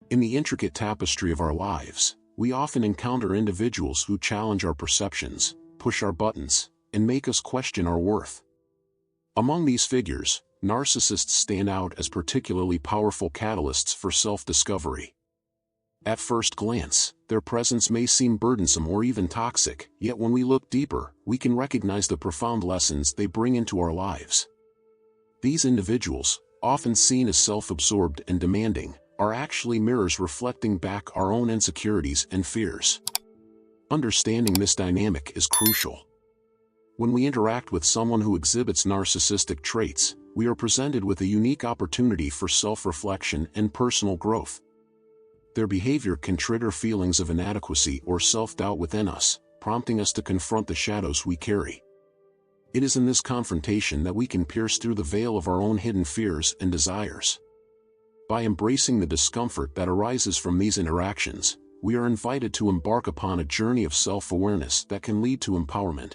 In the intricate tapestry of our lives, we often encounter individuals who challenge our perceptions, push our buttons, and make us question our worth. Among these figures, narcissists stand out as particularly powerful catalysts for self-discovery. At first glance, their presence may seem burdensome or even toxic, yet when we look deeper, we can recognize the profound lessons they bring into our lives. These individuals, often seen as self-absorbed and demanding, are actually mirrors reflecting back our own insecurities and fears. Understanding this dynamic is crucial. When we interact with someone who exhibits narcissistic traits, we are presented with a unique opportunity for self-reflection and personal growth. Their behavior can trigger feelings of inadequacy or self-doubt within us, prompting us to confront the shadows we carry. It is in this confrontation that we can pierce through the veil of our own hidden fears and desires. By embracing the discomfort that arises from these interactions, we are invited to embark upon a journey of self-awareness that can lead to empowerment.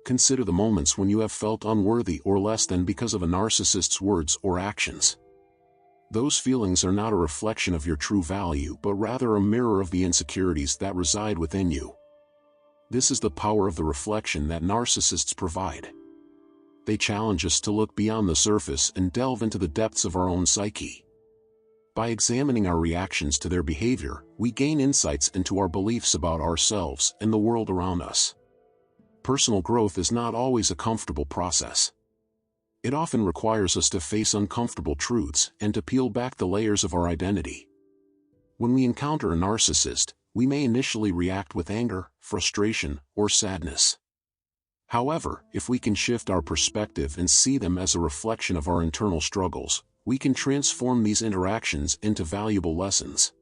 Consider the moments when you have felt unworthy or less than because of a narcissist's words or actions. Those feelings are not a reflection of your true value but rather a mirror of the insecurities that reside within you. This is the power of the reflection that narcissists provide. They challenge us to look beyond the surface and delve into the depths of our own psyche. By examining our reactions to their behavior, we gain insights into our beliefs about ourselves and the world around us. Personal growth is not always a comfortable process. It often requires us to face uncomfortable truths and to peel back the layers of our identity. When we encounter a narcissist, we may initially react with anger, frustration, or sadness. However, if we can shift our perspective and see them as a reflection of our internal struggles, we can transform these interactions into valuable lessons.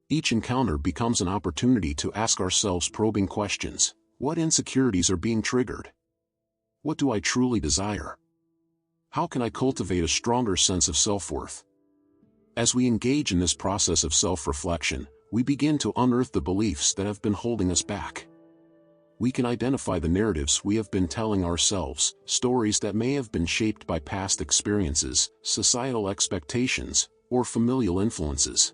Each encounter becomes an opportunity to ask ourselves probing questions. What insecurities are being triggered? What do I truly desire? How can I cultivate a stronger sense of self-worth? As we engage in this process of self-reflection, we begin to unearth the beliefs that have been holding us back. We can identify the narratives we have been telling ourselves, stories that may have been shaped by past experiences, societal expectations, or familial influences.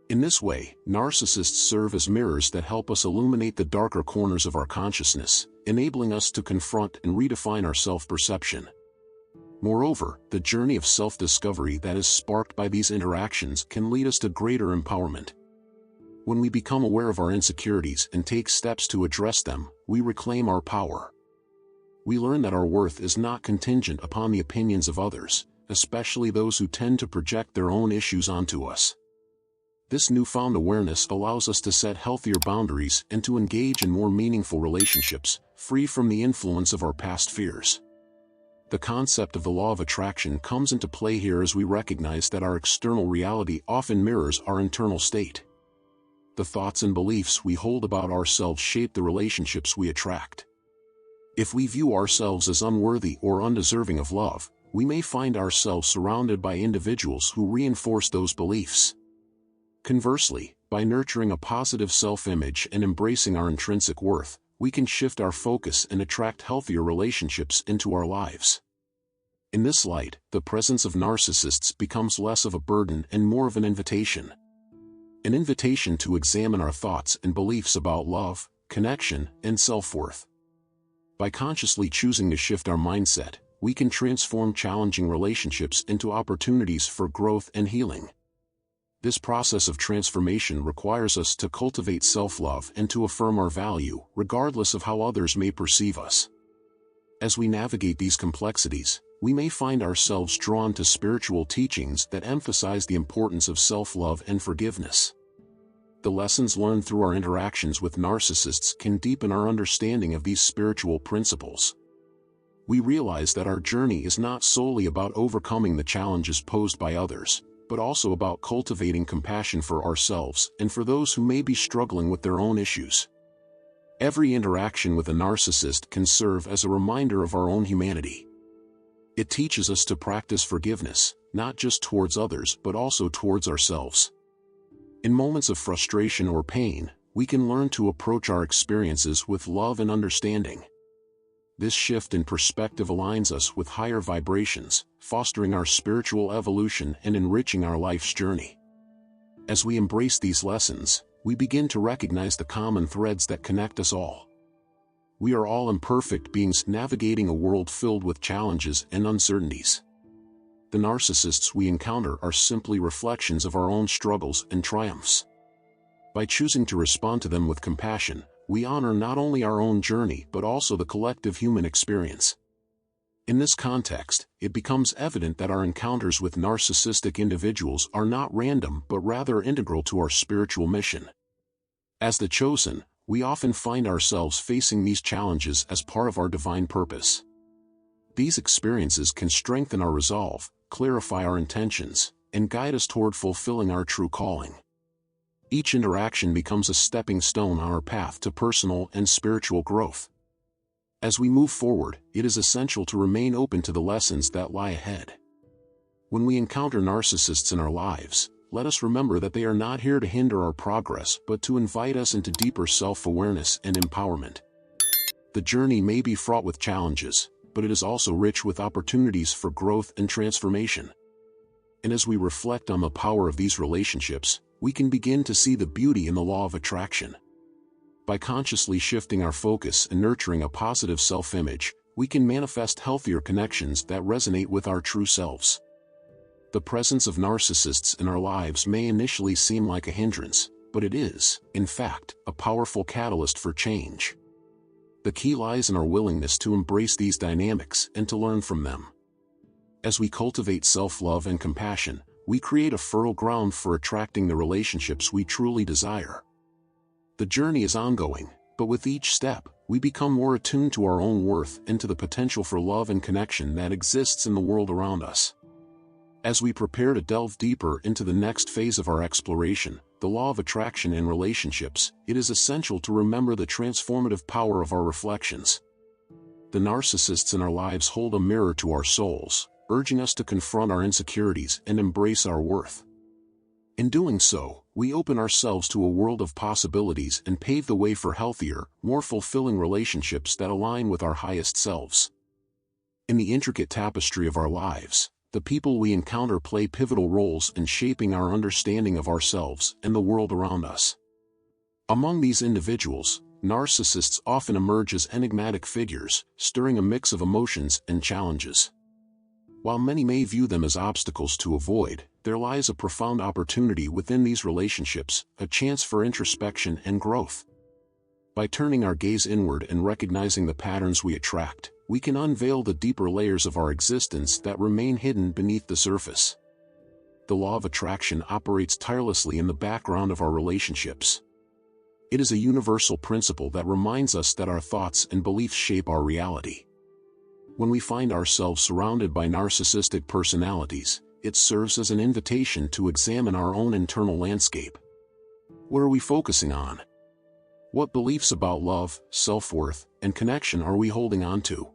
In this way, narcissists serve as mirrors that help us illuminate the darker corners of our consciousness, enabling us to confront and redefine our self-perception. Moreover, the journey of self-discovery that is sparked by these interactions can lead us to greater empowerment. When we become aware of our insecurities and take steps to address them, we reclaim our power. We learn that our worth is not contingent upon the opinions of others, especially those who tend to project their own issues onto us. This newfound awareness allows us to set healthier boundaries and to engage in more meaningful relationships, free from the influence of our past fears. The concept of the law of attraction comes into play here as we recognize that our external reality often mirrors our internal state. The thoughts and beliefs we hold about ourselves shape the relationships we attract. If we view ourselves as unworthy or undeserving of love, we may find ourselves surrounded by individuals who reinforce those beliefs. Conversely, by nurturing a positive self-image and embracing our intrinsic worth, we can shift our focus and attract healthier relationships into our lives. In this light, the presence of narcissists becomes less of a burden and more of an invitation. An invitation to examine our thoughts and beliefs about love, connection, and self-worth. By consciously choosing to shift our mindset, we can transform challenging relationships into opportunities for growth and healing. This process of transformation requires us to cultivate self-love and to affirm our value, regardless of how others may perceive us. As we navigate these complexities, we may find ourselves drawn to spiritual teachings that emphasize the importance of self-love and forgiveness. The lessons learned through our interactions with narcissists can deepen our understanding of these spiritual principles. We realize that our journey is not solely about overcoming the challenges posed by others, but also about cultivating compassion for ourselves and for those who may be struggling with their own issues. Every interaction with a narcissist can serve as a reminder of our own humanity. It teaches us to practice forgiveness, not just towards others but also towards ourselves. In moments of frustration or pain, we can learn to approach our experiences with love and understanding. This shift in perspective aligns us with higher vibrations, fostering our spiritual evolution and enriching our life's journey. As we embrace these lessons, we begin to recognize the common threads that connect us all. We are all imperfect beings navigating a world filled with challenges and uncertainties. The narcissists we encounter are simply reflections of our own struggles and triumphs. By choosing to respond to them with compassion, we honor not only our own journey but also the collective human experience. In this context, it becomes evident that our encounters with narcissistic individuals are not random but rather integral to our spiritual mission. As the chosen, we often find ourselves facing these challenges as part of our divine purpose. These experiences can strengthen our resolve, clarify our intentions, and guide us toward fulfilling our true calling. Each interaction becomes a stepping stone on our path to personal and spiritual growth. As we move forward, it is essential to remain open to the lessons that lie ahead. When we encounter narcissists in our lives, let us remember that they are not here to hinder our progress but to invite us into deeper self-awareness and empowerment. The journey may be fraught with challenges, but it is also rich with opportunities for growth and transformation. And as we reflect on the power of these relationships, we can begin to see the beauty in the law of attraction. By consciously shifting our focus and nurturing a positive self-image, we can manifest healthier connections that resonate with our true selves. The presence of narcissists in our lives may initially seem like a hindrance, but it is, in fact, a powerful catalyst for change. The key lies in our willingness to embrace these dynamics and to learn from them. As we cultivate self-love and compassion, we create a fertile ground for attracting the relationships we truly desire. The journey is ongoing, but with each step, we become more attuned to our own worth and to the potential for love and connection that exists in the world around us. As we prepare to delve deeper into the next phase of our exploration, the law of attraction in relationships, it is essential to remember the transformative power of our reflections. The narcissists in our lives hold a mirror to our souls, urging us to confront our insecurities and embrace our worth. In doing so, we open ourselves to a world of possibilities and pave the way for healthier, more fulfilling relationships that align with our highest selves. In the intricate tapestry of our lives, the people we encounter play pivotal roles in shaping our understanding of ourselves and the world around us. Among these individuals, narcissists often emerge as enigmatic figures, stirring a mix of emotions and challenges. While many may view them as obstacles to avoid, there lies a profound opportunity within these relationships, a chance for introspection and growth. By turning our gaze inward and recognizing the patterns we attract, we can unveil the deeper layers of our existence that remain hidden beneath the surface. The law of attraction operates tirelessly in the background of our relationships. It is a universal principle that reminds us that our thoughts and beliefs shape our reality. When we find ourselves surrounded by narcissistic personalities, it serves as an invitation to examine our own internal landscape. What are we focusing on? What beliefs about love, self-worth, and connection are we holding on to?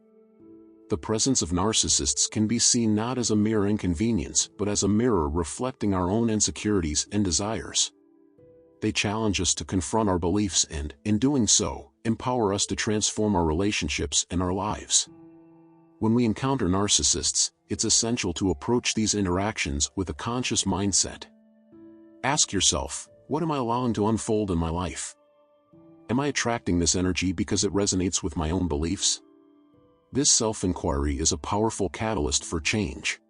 The presence of narcissists can be seen not as a mere inconvenience but as a mirror reflecting our own insecurities and desires. They challenge us to confront our beliefs and, in doing so, empower us to transform our relationships and our lives. When we encounter narcissists, it's essential to approach these interactions with a conscious mindset. Ask yourself, what am I allowing to unfold in my life? Am I attracting this energy because it resonates with my own beliefs? This self-inquiry is a powerful catalyst for change.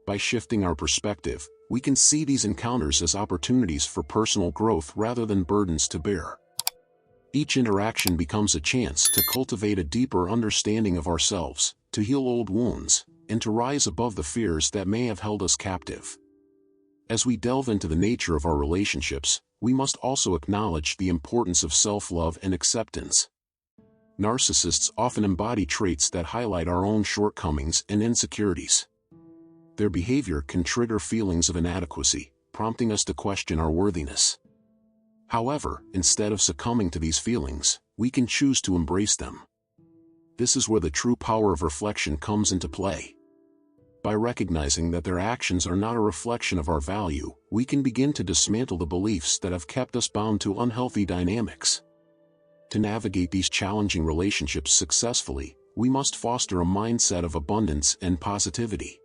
By shifting our perspective, we can see these encounters as opportunities for personal growth rather than burdens to bear. Each interaction becomes a chance to cultivate a deeper understanding of ourselves, to heal old wounds, and to rise above the fears that may have held us captive. As we delve into the nature of our relationships, we must also acknowledge the importance of self-love and acceptance. Narcissists often embody traits that highlight our own shortcomings and insecurities. Their behavior can trigger feelings of inadequacy, prompting us to question our worthiness. However, instead of succumbing to these feelings, we can choose to embrace them. This is where the true power of reflection comes into play. By recognizing that their actions are not a reflection of our value, we can begin to dismantle the beliefs that have kept us bound to unhealthy dynamics. To navigate these challenging relationships successfully, we must foster a mindset of abundance and positivity.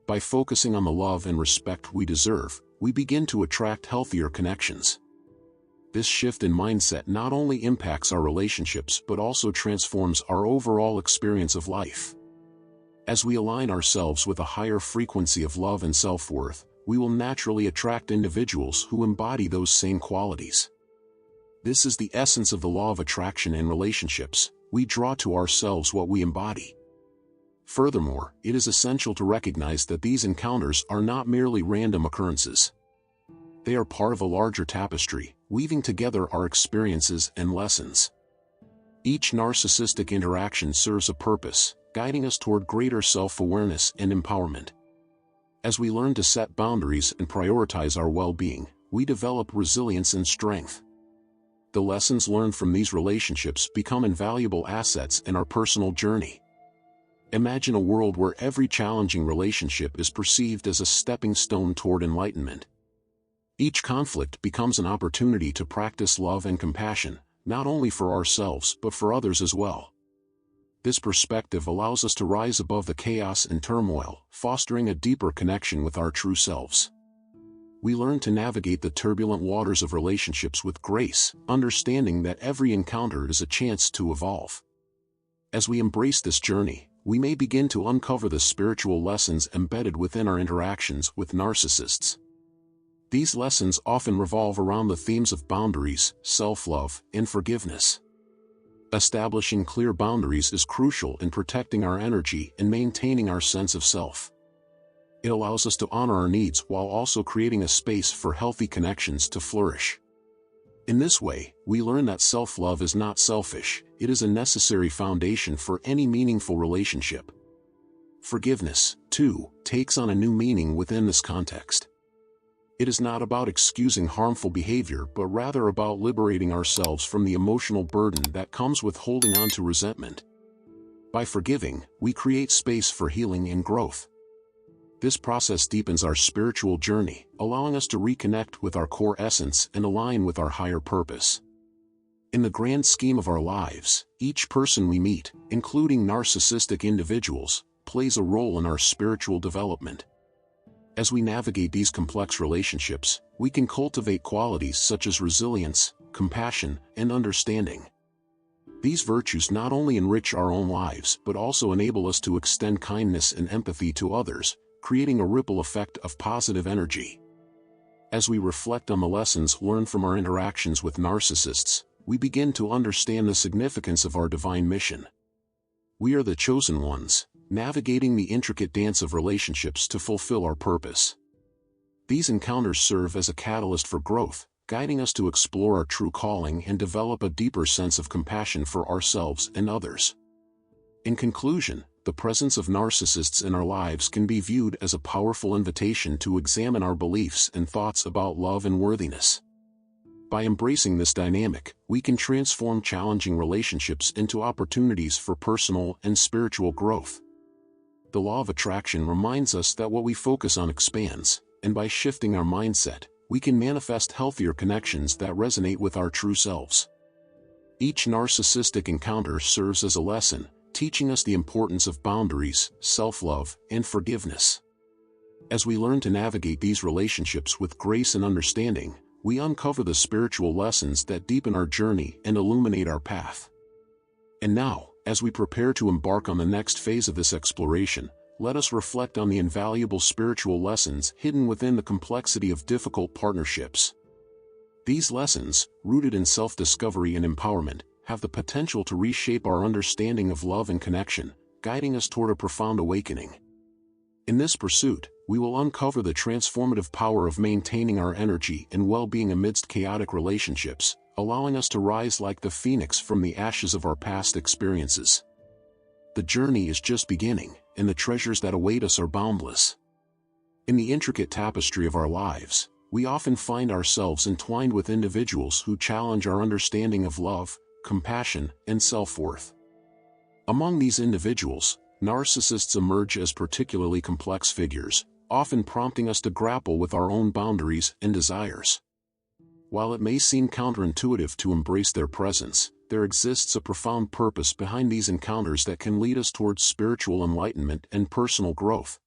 By focusing on the love and respect we deserve, we begin to attract healthier connections. This shift in mindset not only impacts our relationships but also transforms our overall experience of life. As we align ourselves with a higher frequency of love and self-worth, we will naturally attract individuals who embody those same qualities. This is the essence of the law of attraction in relationships. We draw to ourselves what we embody. Furthermore, it is essential to recognize that these encounters are not merely random occurrences. They are part of a larger tapestry, weaving together our experiences and lessons. Each narcissistic interaction serves a purpose, guiding us toward greater self-awareness and empowerment. As we learn to set boundaries and prioritize our well-being, we develop resilience and strength. The lessons learned from these relationships become invaluable assets in our personal journey. Imagine a world where every challenging relationship is perceived as a stepping stone toward enlightenment. Each conflict becomes an opportunity to practice love and compassion, not only for ourselves but for others as well. This perspective allows us to rise above the chaos and turmoil, fostering a deeper connection with our true selves. We learn to navigate the turbulent waters of relationships with grace, understanding that every encounter is a chance to evolve. As we embrace this journey, we may begin to uncover the spiritual lessons embedded within our interactions with narcissists. These lessons often revolve around the themes of boundaries, self-love, and forgiveness. Establishing clear boundaries is crucial in protecting our energy and maintaining our sense of self. It allows us to honor our needs while also creating a space for healthy connections to flourish. In this way, we learn that self-love is not selfish, it is a necessary foundation for any meaningful relationship. Forgiveness, too, takes on a new meaning within this context. It is not about excusing harmful behavior but rather about liberating ourselves from the emotional burden that comes with holding on to resentment. By forgiving, we create space for healing and growth. This process deepens our spiritual journey, allowing us to reconnect with our core essence and align with our higher purpose. In the grand scheme of our lives, each person we meet, including narcissistic individuals, plays a role in our spiritual development. As we navigate these complex relationships, we can cultivate qualities such as resilience, compassion, and understanding. These virtues not only enrich our own lives but also enable us to extend kindness and empathy to others, creating a ripple effect of positive energy. As we reflect on the lessons learned from our interactions with narcissists, we begin to understand the significance of our divine mission. We are the chosen ones, navigating the intricate dance of relationships to fulfill our purpose. These encounters serve as a catalyst for growth, guiding us to explore our true calling and develop a deeper sense of compassion for ourselves and others. In conclusion, the presence of narcissists in our lives can be viewed as a powerful invitation to examine our beliefs and thoughts about love and worthiness. By embracing this dynamic, we can transform challenging relationships into opportunities for personal and spiritual growth. The law of attraction reminds us that what we focus on expands, and by shifting our mindset, we can manifest healthier connections that resonate with our true selves. Each narcissistic encounter serves as a lesson, teaching us the importance of boundaries, self-love, and forgiveness. As we learn to navigate these relationships with grace and understanding, we uncover the spiritual lessons that deepen our journey and illuminate our path. And now, as we prepare to embark on the next phase of this exploration, let us reflect on the invaluable spiritual lessons hidden within the complexity of difficult partnerships. These lessons, rooted in self-discovery and empowerment, have the potential to reshape our understanding of love and connection, guiding us toward a profound awakening. In this pursuit, we will uncover the transformative power of maintaining our energy and well-being amidst chaotic relationships, allowing us to rise like the phoenix from the ashes of our past experiences. The journey is just beginning, and the treasures that await us are boundless. In the intricate tapestry of our lives, we often find ourselves entwined with individuals who challenge our understanding of love, compassion, and self-worth. Among these individuals, narcissists emerge as particularly complex figures, often prompting us to grapple with our own boundaries and desires. While it may seem counterintuitive to embrace their presence, there exists a profound purpose behind these encounters that can lead us towards spiritual enlightenment and personal growth.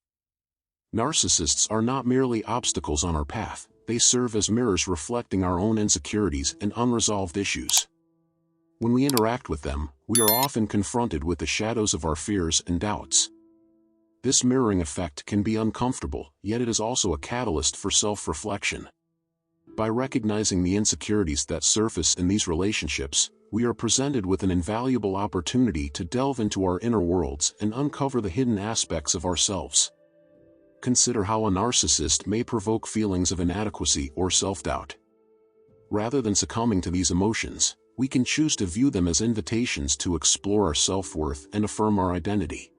Narcissists are not merely obstacles on our path, they serve as mirrors reflecting our own insecurities and unresolved issues. When we interact with them, we are often confronted with the shadows of our fears and doubts. This mirroring effect can be uncomfortable, yet it is also a catalyst for self-reflection. By recognizing the insecurities that surface in these relationships, we are presented with an invaluable opportunity to delve into our inner worlds and uncover the hidden aspects of ourselves. Consider how a narcissist may provoke feelings of inadequacy or self-doubt. Rather than succumbing to these emotions, we can choose to view them as invitations to explore our self-worth and affirm our identity.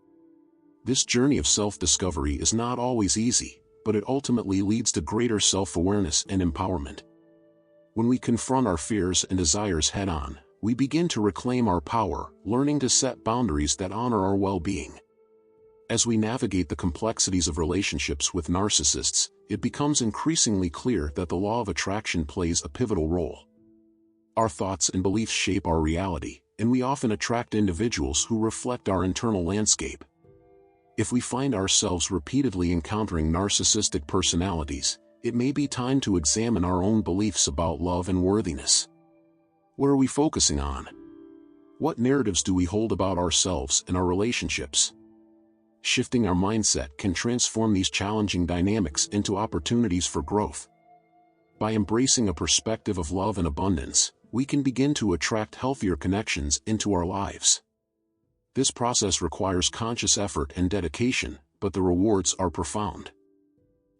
This journey of self-discovery is not always easy, but it ultimately leads to greater self-awareness and empowerment. When we confront our fears and desires head-on, we begin to reclaim our power, learning to set boundaries that honor our well-being. As we navigate the complexities of relationships with narcissists, it becomes increasingly clear that the law of attraction plays a pivotal role. Our thoughts and beliefs shape our reality, and we often attract individuals who reflect our internal landscape. If we find ourselves repeatedly encountering narcissistic personalities, it may be time to examine our own beliefs about love and worthiness. What are we focusing on? What narratives do we hold about ourselves and our relationships? Shifting our mindset can transform these challenging dynamics into opportunities for growth. By embracing a perspective of love and abundance, we can begin to attract healthier connections into our lives. This process requires conscious effort and dedication, but the rewards are profound.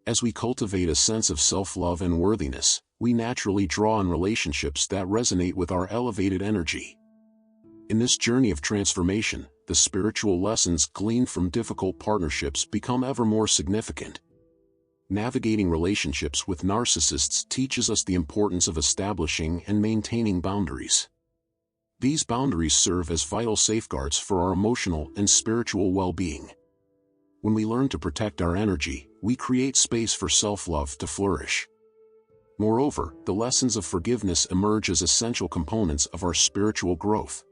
As we cultivate a sense of self-love and worthiness, we naturally draw on relationships that resonate with our elevated energy. In this journey of transformation, the spiritual lessons gleaned from difficult partnerships become ever more significant. Navigating relationships with narcissists teaches us the importance of establishing and maintaining boundaries. These boundaries serve as vital safeguards for our emotional and spiritual well-being. When we learn to protect our energy, we create space for self-love to flourish. Moreover, the lessons of forgiveness emerge as essential components of our spiritual growth.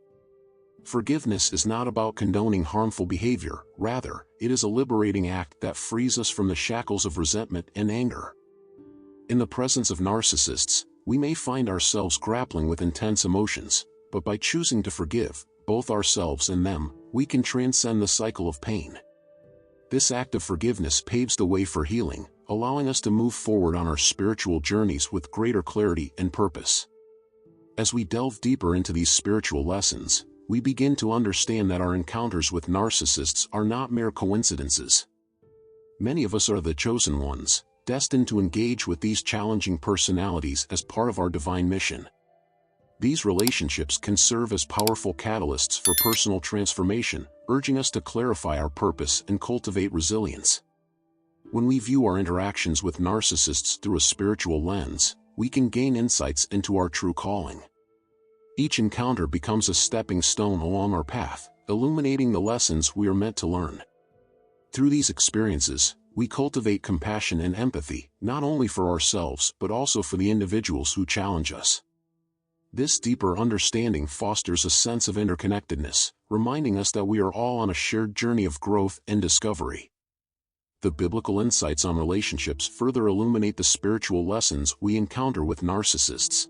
Forgiveness is not about condoning harmful behavior, rather, it is a liberating act that frees us from the shackles of resentment and anger. In the presence of narcissists, we may find ourselves grappling with intense emotions, but by choosing to forgive, both ourselves and them, we can transcend the cycle of pain. This act of forgiveness paves the way for healing, allowing us to move forward on our spiritual journeys with greater clarity and purpose. As we delve deeper into these spiritual lessons, we begin to understand that our encounters with narcissists are not mere coincidences. Many of us are the chosen ones, destined to engage with these challenging personalities as part of our divine mission. These relationships can serve as powerful catalysts for personal transformation, urging us to clarify our purpose and cultivate resilience. When we view our interactions with narcissists through a spiritual lens, we can gain insights into our true calling. Each encounter becomes a stepping stone along our path, illuminating the lessons we are meant to learn. Through these experiences, we cultivate compassion and empathy, not only for ourselves but also for the individuals who challenge us. This deeper understanding fosters a sense of interconnectedness, reminding us that we are all on a shared journey of growth and discovery. The biblical insights on relationships further illuminate the spiritual lessons we encounter with narcissists.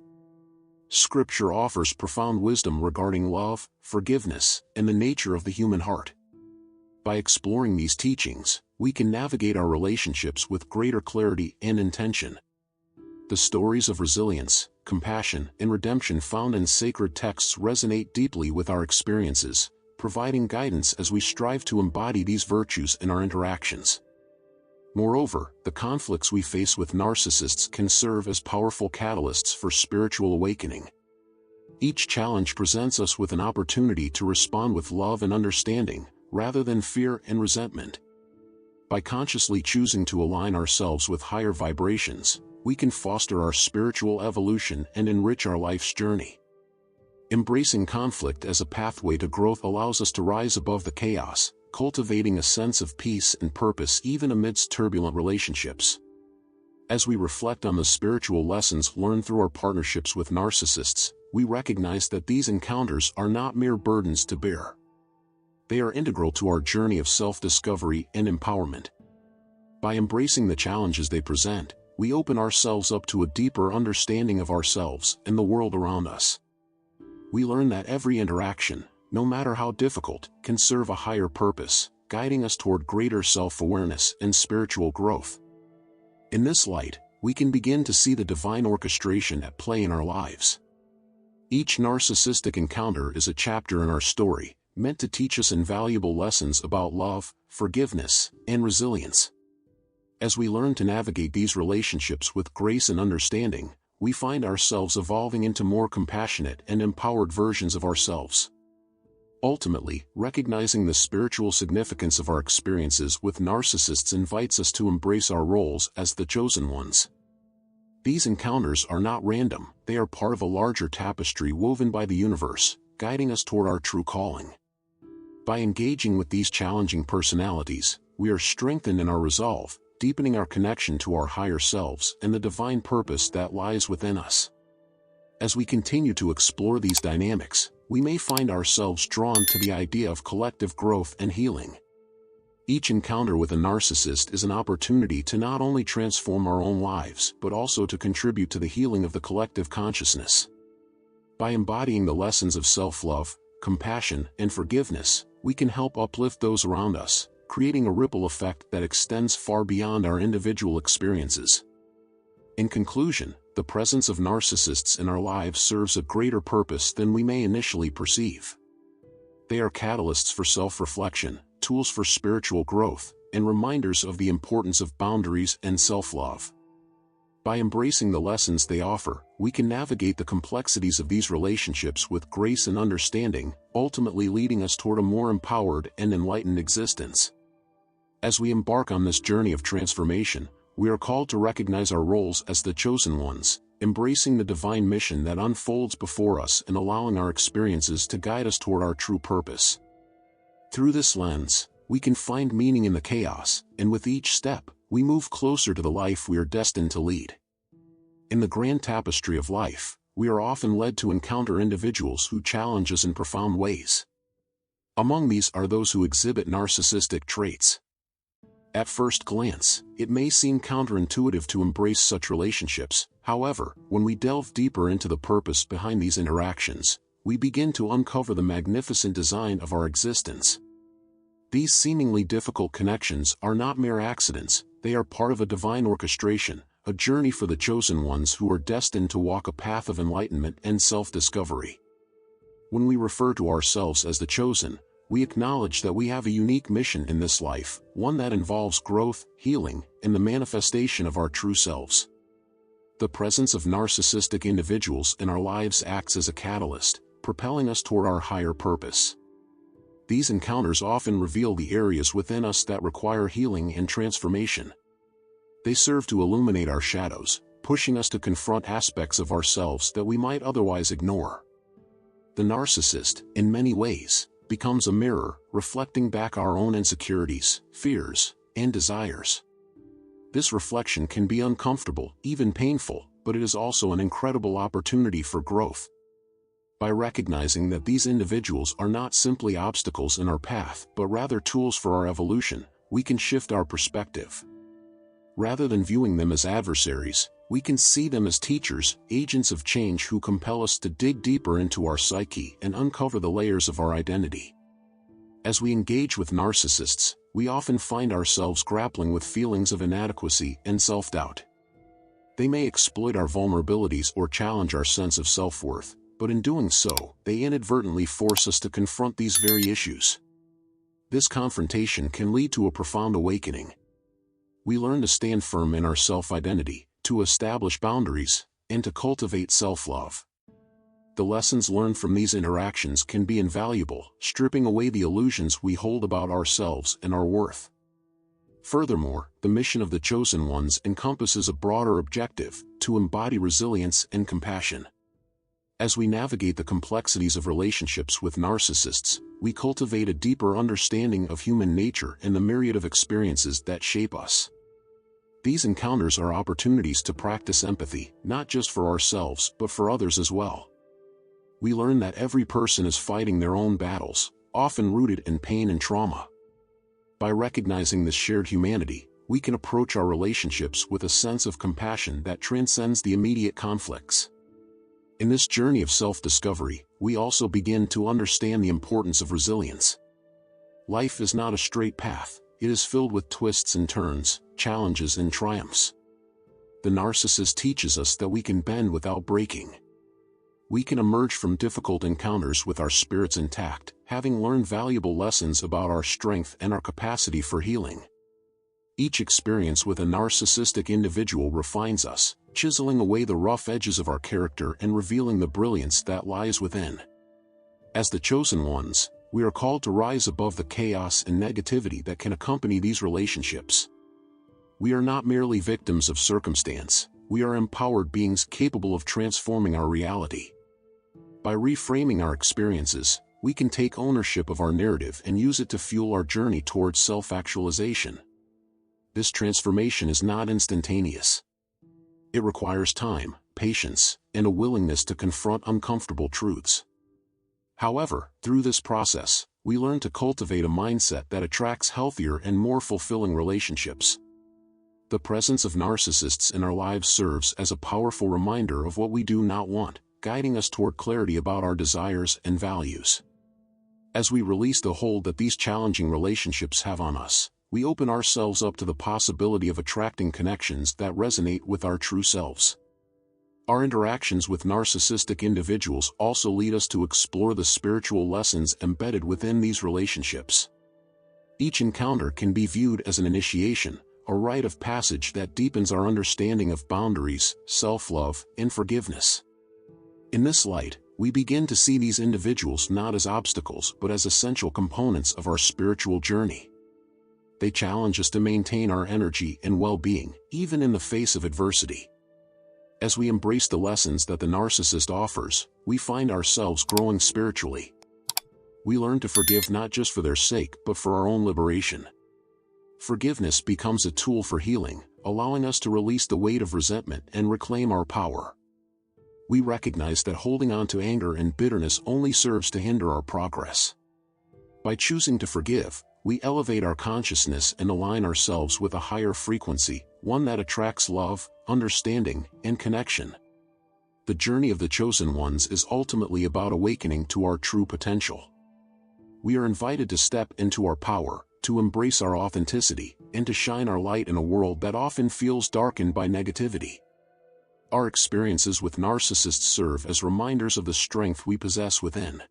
Scripture offers profound wisdom regarding love, forgiveness, and the nature of the human heart. By exploring these teachings, we can navigate our relationships with greater clarity and intention. The stories of resilience, compassion, and redemption found in sacred texts resonate deeply with our experiences, providing guidance as we strive to embody these virtues in our interactions. Moreover, the conflicts we face with narcissists can serve as powerful catalysts for spiritual awakening. Each challenge presents us with an opportunity to respond with love and understanding, rather than fear and resentment. By consciously choosing to align ourselves with higher vibrations, we can foster our spiritual evolution and enrich our life's journey. Embracing conflict as a pathway to growth allows us to rise above the chaos, cultivating a sense of peace and purpose even amidst turbulent relationships. As we reflect on the spiritual lessons learned through our partnerships with narcissists, we recognize that these encounters are not mere burdens to bear. They are integral to our journey of self-discovery and empowerment. By embracing the challenges they present, we open ourselves up to a deeper understanding of ourselves and the world around us. We learn that every interaction, no matter how difficult, can serve a higher purpose, guiding us toward greater self-awareness and spiritual growth. In this light, we can begin to see the divine orchestration at play in our lives. Each narcissistic encounter is a chapter in our story, meant to teach us invaluable lessons about love, forgiveness, and resilience. As we learn to navigate these relationships with grace and understanding, we find ourselves evolving into more compassionate and empowered versions of ourselves. Ultimately, recognizing the spiritual significance of our experiences with narcissists invites us to embrace our roles as the chosen ones. These encounters are not random, they are part of a larger tapestry woven by the universe, guiding us toward our true calling. By engaging with these challenging personalities, we are strengthened in our resolve, deepening our connection to our higher selves and the divine purpose that lies within us. As we continue to explore these dynamics, we may find ourselves drawn to the idea of collective growth and healing. Each encounter with a narcissist is an opportunity to not only transform our own lives but also to contribute to the healing of the collective consciousness. By embodying the lessons of self-love, compassion, and forgiveness, we can help uplift those around us, creating a ripple effect that extends far beyond our individual experiences. In conclusion, the presence of narcissists in our lives serves a greater purpose than we may initially perceive. They are catalysts for self-reflection, tools for spiritual growth, and reminders of the importance of boundaries and self-love. By embracing the lessons they offer, we can navigate the complexities of these relationships with grace and understanding, ultimately leading us toward a more empowered and enlightened existence. As we embark on this journey of transformation, we are called to recognize our roles as the chosen ones, embracing the divine mission that unfolds before us and allowing our experiences to guide us toward our true purpose. Through this lens, we can find meaning in the chaos, and with each step, we move closer to the life we are destined to lead. In the grand tapestry of life, we are often led to encounter individuals who challenge us in profound ways. Among these are those who exhibit narcissistic traits. At first glance, it may seem counterintuitive to embrace such relationships. However, when we delve deeper into the purpose behind these interactions, we begin to uncover the magnificent design of our existence. These seemingly difficult connections are not mere accidents, they are part of a divine orchestration, a journey for the chosen ones who are destined to walk a path of enlightenment and self-discovery. When we refer to ourselves as the chosen, we acknowledge that we have a unique mission in this life, one that involves growth, healing, and the manifestation of our true selves. The presence of narcissistic individuals in our lives acts as a catalyst, propelling us toward our higher purpose. These encounters often reveal the areas within us that require healing and transformation. They serve to illuminate our shadows, pushing us to confront aspects of ourselves that we might otherwise ignore. The narcissist, in many ways, becomes a mirror, reflecting back our own insecurities, fears, and desires. This reflection can be uncomfortable, even painful, but it is also an incredible opportunity for growth. By recognizing that these individuals are not simply obstacles in our path but rather tools for our evolution, we can shift our perspective. Rather than viewing them as adversaries, we can see them as teachers, agents of change who compel us to dig deeper into our psyche and uncover the layers of our identity. As we engage with narcissists, we often find ourselves grappling with feelings of inadequacy and self-doubt. They may exploit our vulnerabilities or challenge our sense of self-worth, but in doing so, they inadvertently force us to confront these very issues. This confrontation can lead to a profound awakening. We learn to stand firm in our self-identity, to establish boundaries, and to cultivate self-love. The lessons learned from these interactions can be invaluable, stripping away the illusions we hold about ourselves and our worth. Furthermore, the mission of the chosen ones encompasses a broader objective, to embody resilience and compassion. As we navigate the complexities of relationships with narcissists, we cultivate a deeper understanding of human nature and the myriad of experiences that shape us. These encounters are opportunities to practice empathy, not just for ourselves but for others as well. We learn that every person is fighting their own battles, often rooted in pain and trauma. By recognizing this shared humanity, we can approach our relationships with a sense of compassion that transcends the immediate conflicts. In this journey of self-discovery, we also begin to understand the importance of resilience. Life is not a straight path, it is filled with twists and turns, challenges and triumphs. The narcissist teaches us that we can bend without breaking. We can emerge from difficult encounters with our spirits intact, having learned valuable lessons about our strength and our capacity for healing. Each experience with a narcissistic individual refines us, chiseling away the rough edges of our character and revealing the brilliance that lies within. As the chosen ones, we are called to rise above the chaos and negativity that can accompany these relationships. We are not merely victims of circumstance, we are empowered beings capable of transforming our reality. By reframing our experiences, we can take ownership of our narrative and use it to fuel our journey towards self-actualization. This transformation is not instantaneous. It requires time, patience, and a willingness to confront uncomfortable truths. However, through this process, we learn to cultivate a mindset that attracts healthier and more fulfilling relationships. The presence of narcissists in our lives serves as a powerful reminder of what we do not want, guiding us toward clarity about our desires and values. As we release the hold that these challenging relationships have on us, we open ourselves up to the possibility of attracting connections that resonate with our true selves. Our interactions with narcissistic individuals also lead us to explore the spiritual lessons embedded within these relationships. Each encounter can be viewed as an initiation, a rite of passage that deepens our understanding of boundaries, self-love, and forgiveness. In this light, we begin to see these individuals not as obstacles but as essential components of our spiritual journey. They challenge us to maintain our energy and well-being, even in the face of adversity. As we embrace the lessons that the narcissist offers, we find ourselves growing spiritually. We learn to forgive not just for their sake but for our own liberation. Forgiveness becomes a tool for healing, allowing us to release the weight of resentment and reclaim our power. We recognize that holding on to anger and bitterness only serves to hinder our progress. By choosing to forgive, we elevate our consciousness and align ourselves with a higher frequency, one that attracts love, understanding, and connection. The journey of the chosen ones is ultimately about awakening to our true potential. We are invited to step into our power, to embrace our authenticity, and to shine our light in a world that often feels darkened by negativity. Our experiences with narcissists serve as reminders of the strength we possess within.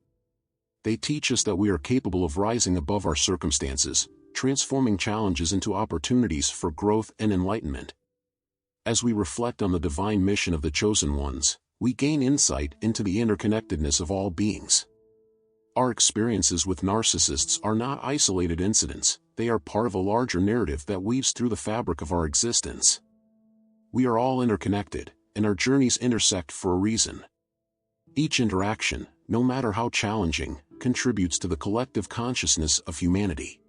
They teach us that we are capable of rising above our circumstances, transforming challenges into opportunities for growth and enlightenment. As we reflect on the divine mission of the chosen ones, we gain insight into the interconnectedness of all beings. Our experiences with narcissists are not isolated incidents, they are part of a larger narrative that weaves through the fabric of our existence. We are all interconnected, and our journeys intersect for a reason. Each interaction, no matter how challenging, contributes to the collective consciousness of humanity.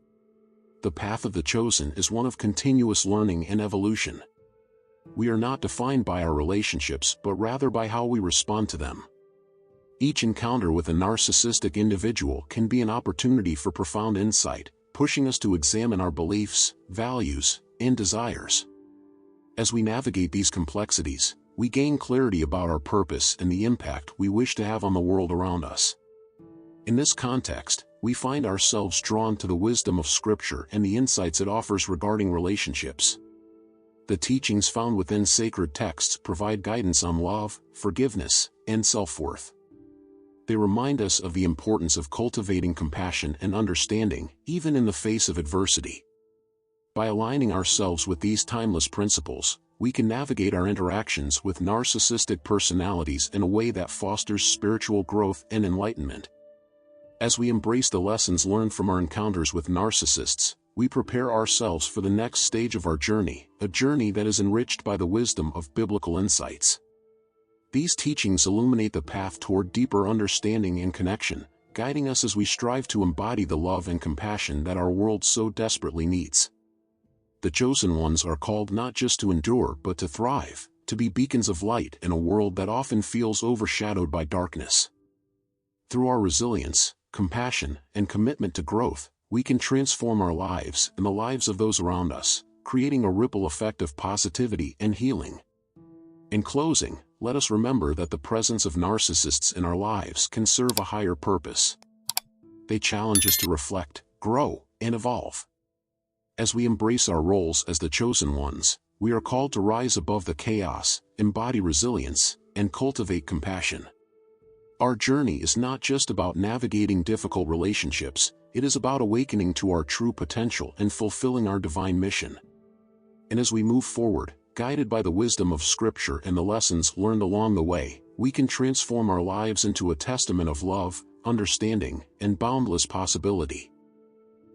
The path of the chosen is one of continuous learning and evolution. We are not defined by our relationships but rather by how we respond to them. Each encounter with a narcissistic individual can be an opportunity for profound insight, pushing us to examine our beliefs, values, and desires. As we navigate these complexities, we gain clarity about our purpose and the impact we wish to have on the world around us. In this context, we find ourselves drawn to the wisdom of Scripture and the insights it offers regarding relationships. The teachings found within sacred texts provide guidance on love, forgiveness, and self-worth. They remind us of the importance of cultivating compassion and understanding, even in the face of adversity. By aligning ourselves with these timeless principles, we can navigate our interactions with narcissistic personalities in a way that fosters spiritual growth and enlightenment. As we embrace the lessons learned from our encounters with narcissists, we prepare ourselves for the next stage of our journey, a journey that is enriched by the wisdom of biblical insights. These teachings illuminate the path toward deeper understanding and connection, guiding us as we strive to embody the love and compassion that our world so desperately needs. The chosen ones are called not just to endure but to thrive, to be beacons of light in a world that often feels overshadowed by darkness. Through our resilience, compassion, and commitment to growth, we can transform our lives and the lives of those around us, creating a ripple effect of positivity and healing. In closing, let us remember that the presence of narcissists in our lives can serve a higher purpose. They challenge us to reflect, grow, and evolve. As we embrace our roles as the chosen ones, we are called to rise above the chaos, embody resilience, and cultivate compassion. Our journey is not just about navigating difficult relationships, it is about awakening to our true potential and fulfilling our divine mission. And as we move forward, guided by the wisdom of Scripture and the lessons learned along the way, we can transform our lives into a testament of love, understanding, and boundless possibility.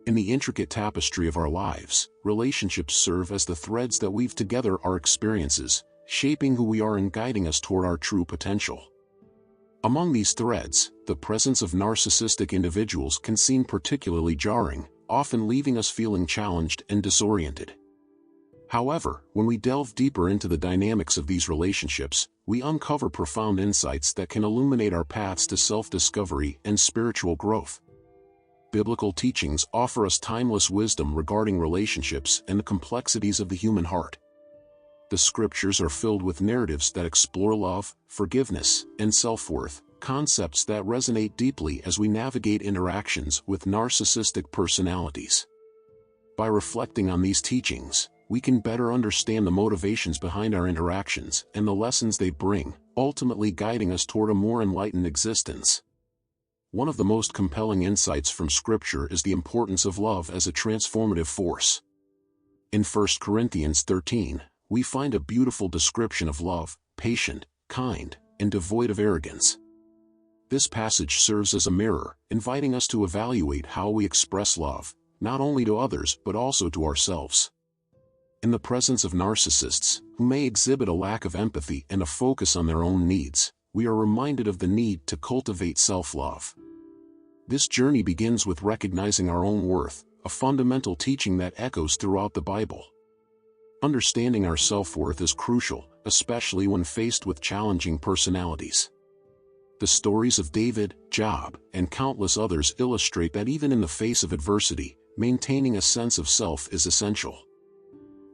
In the intricate tapestry of our lives, relationships serve as the threads that weave together our experiences, shaping who we are and guiding us toward our true potential. Among these threads, the presence of narcissistic individuals can seem particularly jarring, often leaving us feeling challenged and disoriented. However, when we delve deeper into the dynamics of these relationships, we uncover profound insights that can illuminate our paths to self-discovery and spiritual growth. Biblical teachings offer us timeless wisdom regarding relationships and the complexities of the human heart. The Scriptures are filled with narratives that explore love, forgiveness, and self-worth, concepts that resonate deeply as we navigate interactions with narcissistic personalities. By reflecting on these teachings, we can better understand the motivations behind our interactions and the lessons they bring, ultimately guiding us toward a more enlightened existence. One of the most compelling insights from Scripture is the importance of love as a transformative force. In 1 Corinthians 13, we find a beautiful description of love, patient, kind, and devoid of arrogance. This passage serves as a mirror, inviting us to evaluate how we express love, not only to others but also to ourselves. In the presence of narcissists, who may exhibit a lack of empathy and a focus on their own needs, we are reminded of the need to cultivate self-love. This journey begins with recognizing our own worth, a fundamental teaching that echoes throughout the Bible. Understanding our self-worth is crucial, especially when faced with challenging personalities. The stories of David, Job, and countless others illustrate that even in the face of adversity, maintaining a sense of self is essential.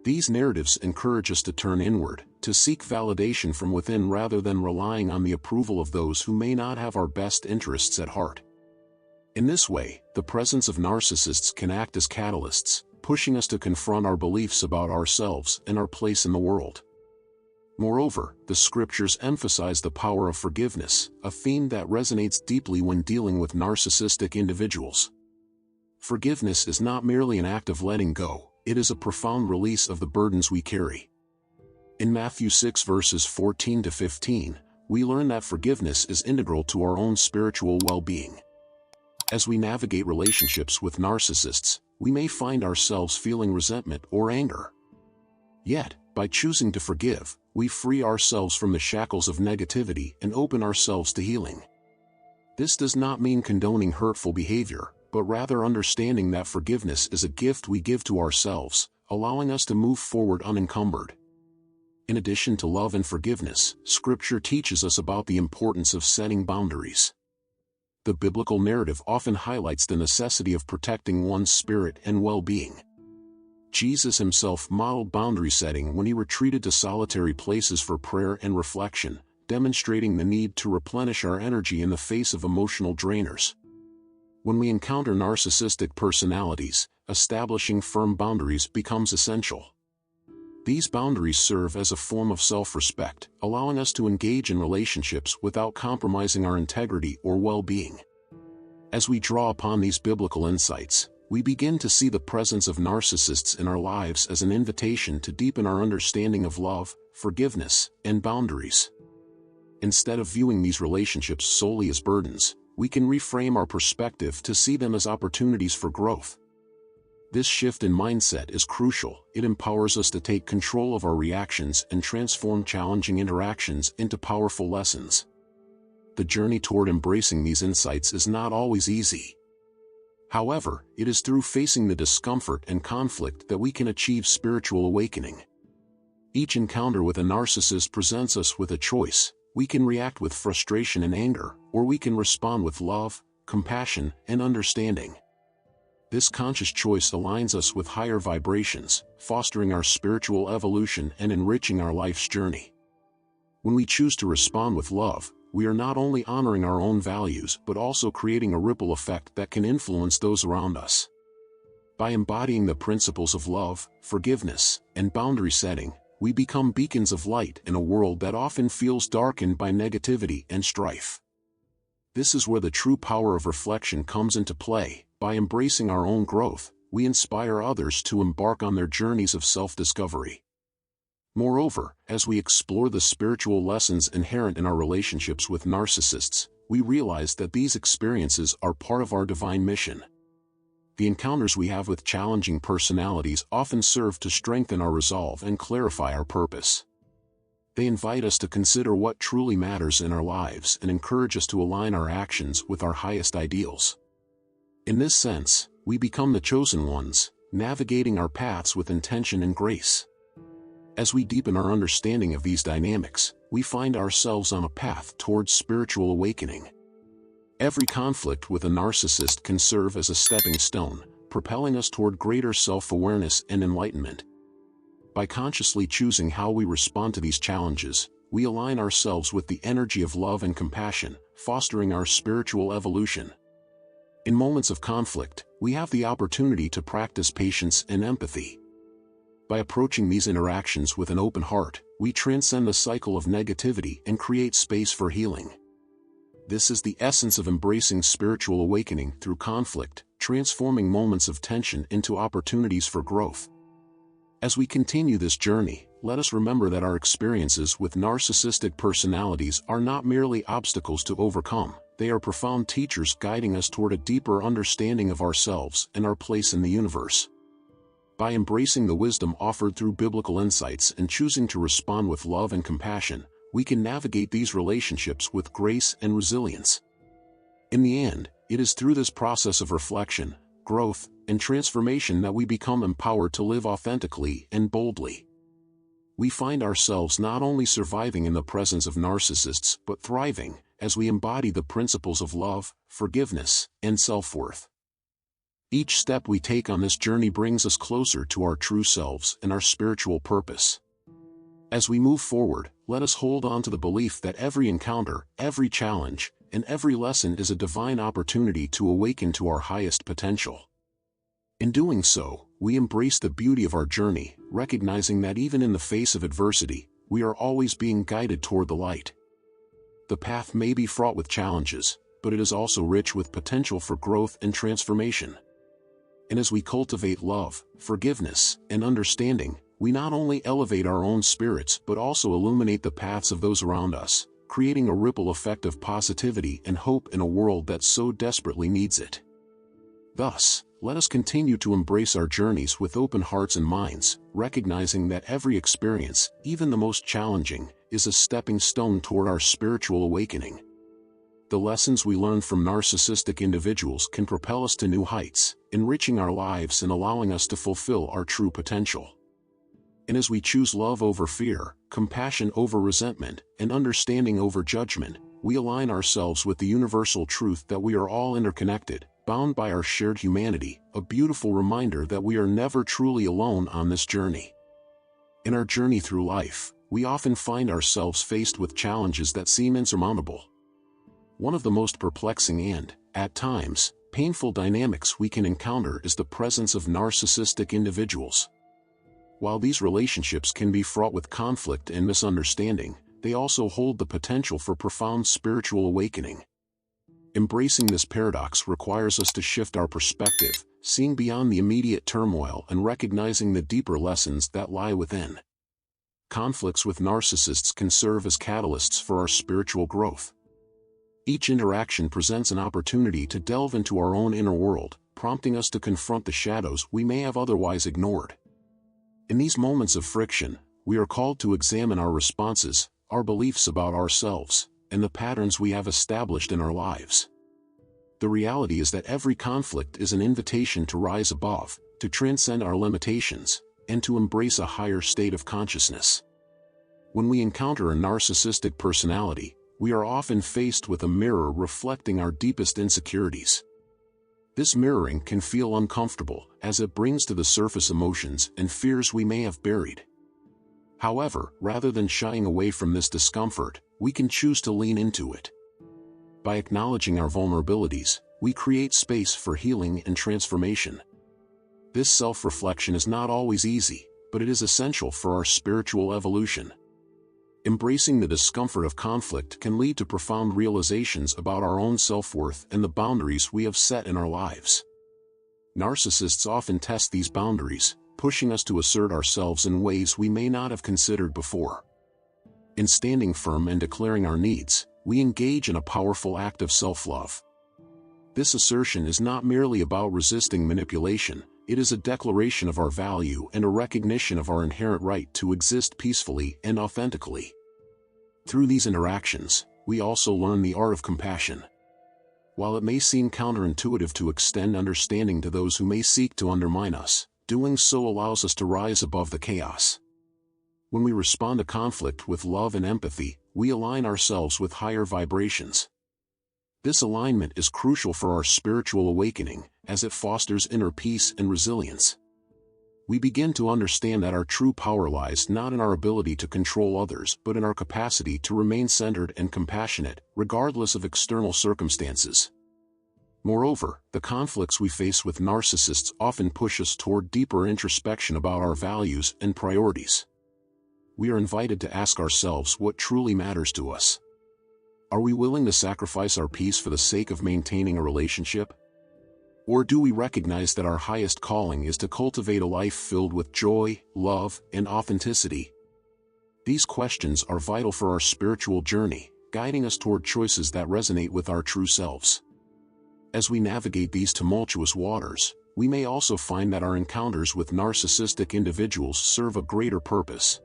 These narratives encourage us to turn inward, to seek validation from within rather than relying on the approval of those who may not have our best interests at heart. In this way, the presence of narcissists can act as catalysts, pushing us to confront our beliefs about ourselves and our place in the world. Moreover, the Scriptures emphasize the power of forgiveness, a theme that resonates deeply when dealing with narcissistic individuals. Forgiveness is not merely an act of letting go, it is a profound release of the burdens we carry. In Matthew 6 verses 14 to 15, we learn that forgiveness is integral to our own spiritual well-being. As we navigate relationships with narcissists, we may find ourselves feeling resentment or anger. Yet, by choosing to forgive, we free ourselves from the shackles of negativity and open ourselves to healing. This does not mean condoning hurtful behavior, but rather understanding that forgiveness is a gift we give to ourselves, allowing us to move forward unencumbered. In addition to love and forgiveness, Scripture teaches us about the importance of setting boundaries. The biblical narrative often highlights the necessity of protecting one's spirit and well-being. Jesus himself modeled boundary setting when he retreated to solitary places for prayer and reflection, demonstrating the need to replenish our energy in the face of emotional drainers. When we encounter narcissistic personalities, establishing firm boundaries becomes essential. These boundaries serve as a form of self-respect, allowing us to engage in relationships without compromising our integrity or well-being. As we draw upon these biblical insights, we begin to see the presence of narcissists in our lives as an invitation to deepen our understanding of love, forgiveness, and boundaries. Instead of viewing these relationships solely as burdens, we can reframe our perspective to see them as opportunities for growth. This shift in mindset is crucial. It empowers us to take control of our reactions and transform challenging interactions into powerful lessons. The journey toward embracing these insights is not always easy. However, it is through facing the discomfort and conflict that we can achieve spiritual awakening. Each encounter with a narcissist presents us with a choice. We can react with frustration and anger, or we can respond with love, compassion, and understanding. This conscious choice aligns us with higher vibrations, fostering our spiritual evolution and enriching our life's journey. When we choose to respond with love, we are not only honoring our own values but also creating a ripple effect that can influence those around us. By embodying the principles of love, forgiveness, and boundary setting, we become beacons of light in a world that often feels darkened by negativity and strife. This is where the true power of reflection comes into play. By embracing our own growth, we inspire others to embark on their journeys of self-discovery. Moreover, as we explore the spiritual lessons inherent in our relationships with narcissists, we realize that these experiences are part of our divine mission. The encounters we have with challenging personalities often serve to strengthen our resolve and clarify our purpose. They invite us to consider what truly matters in our lives and encourage us to align our actions with our highest ideals. In this sense, we become the chosen ones, navigating our paths with intention and grace. As we deepen our understanding of these dynamics, we find ourselves on a path towards spiritual awakening. Every conflict with a narcissist can serve as a stepping stone, propelling us toward greater self-awareness and enlightenment. By consciously choosing how we respond to these challenges, we align ourselves with the energy of love and compassion, fostering our spiritual evolution. In moments of conflict, we have the opportunity to practice patience and empathy. By approaching these interactions with an open heart, we transcend the cycle of negativity and create space for healing. This is the essence of embracing spiritual awakening through conflict, transforming moments of tension into opportunities for growth. As we continue this journey, let us remember that our experiences with narcissistic personalities are not merely obstacles to overcome, they are profound teachers guiding us toward a deeper understanding of ourselves and our place in the universe. By embracing the wisdom offered through biblical insights and choosing to respond with love and compassion, we can navigate these relationships with grace and resilience. In the end, it is through this process of reflection, growth, and transformation that we become empowered to live authentically and boldly. We find ourselves not only surviving in the presence of narcissists but thriving as we embody the principles of love, forgiveness, and self-worth. Each step we take on this journey brings us closer to our true selves and our spiritual purpose. As we move forward, let us hold on to the belief that every encounter, every challenge, and every lesson is a divine opportunity to awaken to our highest potential. In doing so, we embrace the beauty of our journey, recognizing that even in the face of adversity, we are always being guided toward the light. The path may be fraught with challenges, but it is also rich with potential for growth and transformation. And as we cultivate love, forgiveness, and understanding, we not only elevate our own spirits but also illuminate the paths of those around us, creating a ripple effect of positivity and hope in a world that so desperately needs it. Thus, let us continue to embrace our journeys with open hearts and minds, recognizing that every experience, even the most challenging, is a stepping stone toward our spiritual awakening. The lessons we learn from narcissistic individuals can propel us to new heights, enriching our lives and allowing us to fulfill our true potential. And as we choose love over fear, compassion over resentment, and understanding over judgment, we align ourselves with the universal truth that we are all interconnected, bound by our shared humanity, a beautiful reminder that we are never truly alone on this journey. In our journey through life, we often find ourselves faced with challenges that seem insurmountable. One of the most perplexing and, at times, painful dynamics we can encounter is the presence of narcissistic individuals. While these relationships can be fraught with conflict and misunderstanding, they also hold the potential for profound spiritual awakening. Embracing this paradox requires us to shift our perspective, seeing beyond the immediate turmoil and recognizing the deeper lessons that lie within. Conflicts with narcissists can serve as catalysts for our spiritual growth. Each interaction presents an opportunity to delve into our own inner world, prompting us to confront the shadows we may have otherwise ignored. In these moments of friction, we are called to examine our responses, our beliefs about ourselves, and the patterns we have established in our lives. The reality is that every conflict is an invitation to rise above, to transcend our limitations, and to embrace a higher state of consciousness. When we encounter a narcissistic personality, we are often faced with a mirror reflecting our deepest insecurities. This mirroring can feel uncomfortable, as it brings to the surface emotions and fears we may have buried. However, rather than shying away from this discomfort, we can choose to lean into it. By acknowledging our vulnerabilities, we create space for healing and transformation. This self-reflection is not always easy, but it is essential for our spiritual evolution. Embracing the discomfort of conflict can lead to profound realizations about our own self-worth and the boundaries we have set in our lives. Narcissists often test these boundaries, pushing us to assert ourselves in ways we may not have considered before. In standing firm and declaring our needs, we engage in a powerful act of self-love. This assertion is not merely about resisting manipulation, it is a declaration of our value and a recognition of our inherent right to exist peacefully and authentically. Through these interactions, we also learn the art of compassion. While it may seem counterintuitive to extend understanding to those who may seek to undermine us, doing so allows us to rise above the chaos. When we respond to conflict with love and empathy, we align ourselves with higher vibrations. This alignment is crucial for our spiritual awakening, as it fosters inner peace and resilience. We begin to understand that our true power lies not in our ability to control others but in our capacity to remain centered and compassionate, regardless of external circumstances. Moreover, the conflicts we face with narcissists often push us toward deeper introspection about our values and priorities. We are invited to ask ourselves what truly matters to us. Are we willing to sacrifice our peace for the sake of maintaining a relationship? Or do we recognize that our highest calling is to cultivate a life filled with joy, love, and authenticity? These questions are vital for our spiritual journey, guiding us toward choices that resonate with our true selves. As we navigate these tumultuous waters, we may also find that our encounters with narcissistic individuals serve a greater purpose.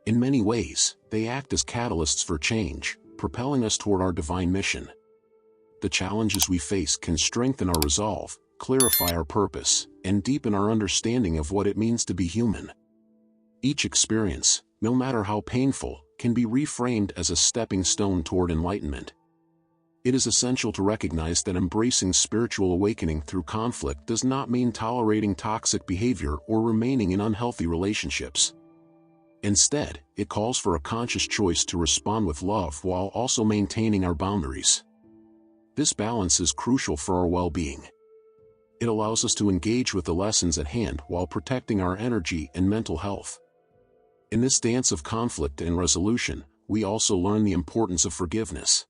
In many ways, they act as catalysts for change, propelling us toward our divine mission. The challenges we face can strengthen our resolve, clarify our purpose, and deepen our understanding of what it means to be human. Each experience, no matter how painful, can be reframed as a stepping stone toward enlightenment. It is essential to recognize that embracing spiritual awakening through conflict does not mean tolerating toxic behavior or remaining in unhealthy relationships. Instead, it calls for a conscious choice to respond with love while also maintaining our boundaries. This balance is crucial for our well-being. It allows us to engage with the lessons at hand while protecting our energy and mental health. In this dance of conflict and resolution, we also learn the importance of forgiveness.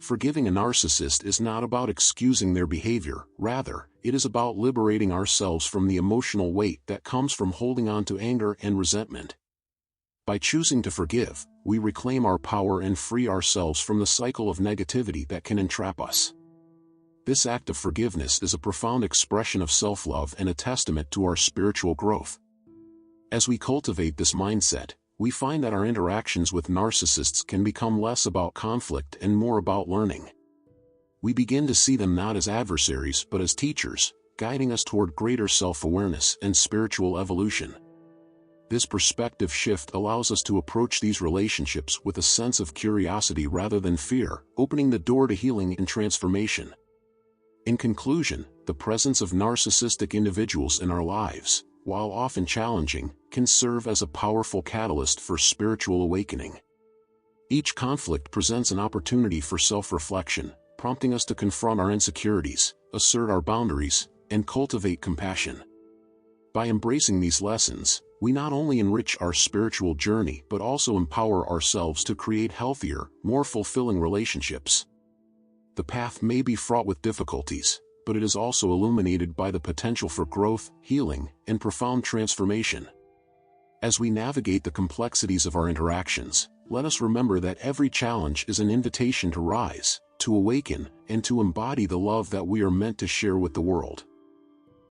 Forgiving a narcissist is not about excusing their behavior, rather, it is about liberating ourselves from the emotional weight that comes from holding on to anger and resentment. By choosing to forgive, we reclaim our power and free ourselves from the cycle of negativity that can entrap us. This act of forgiveness is a profound expression of self-love and a testament to our spiritual growth. As we cultivate this mindset, we find that our interactions with narcissists can become less about conflict and more about learning. We begin to see them not as adversaries but as teachers, guiding us toward greater self-awareness and spiritual evolution. This perspective shift allows us to approach these relationships with a sense of curiosity rather than fear, opening the door to healing and transformation. In conclusion, the presence of narcissistic individuals in our lives, while often challenging, can serve as a powerful catalyst for spiritual awakening. Each conflict presents an opportunity for self-reflection, prompting us to confront our insecurities, assert our boundaries, and cultivate compassion. By embracing these lessons, we not only enrich our spiritual journey but also empower ourselves to create healthier, more fulfilling relationships. The path may be fraught with difficulties, but it is also illuminated by the potential for growth, healing, and profound transformation. As we navigate the complexities of our interactions, let us remember that every challenge is an invitation to rise, to awaken, and to embody the love that we are meant to share with the world.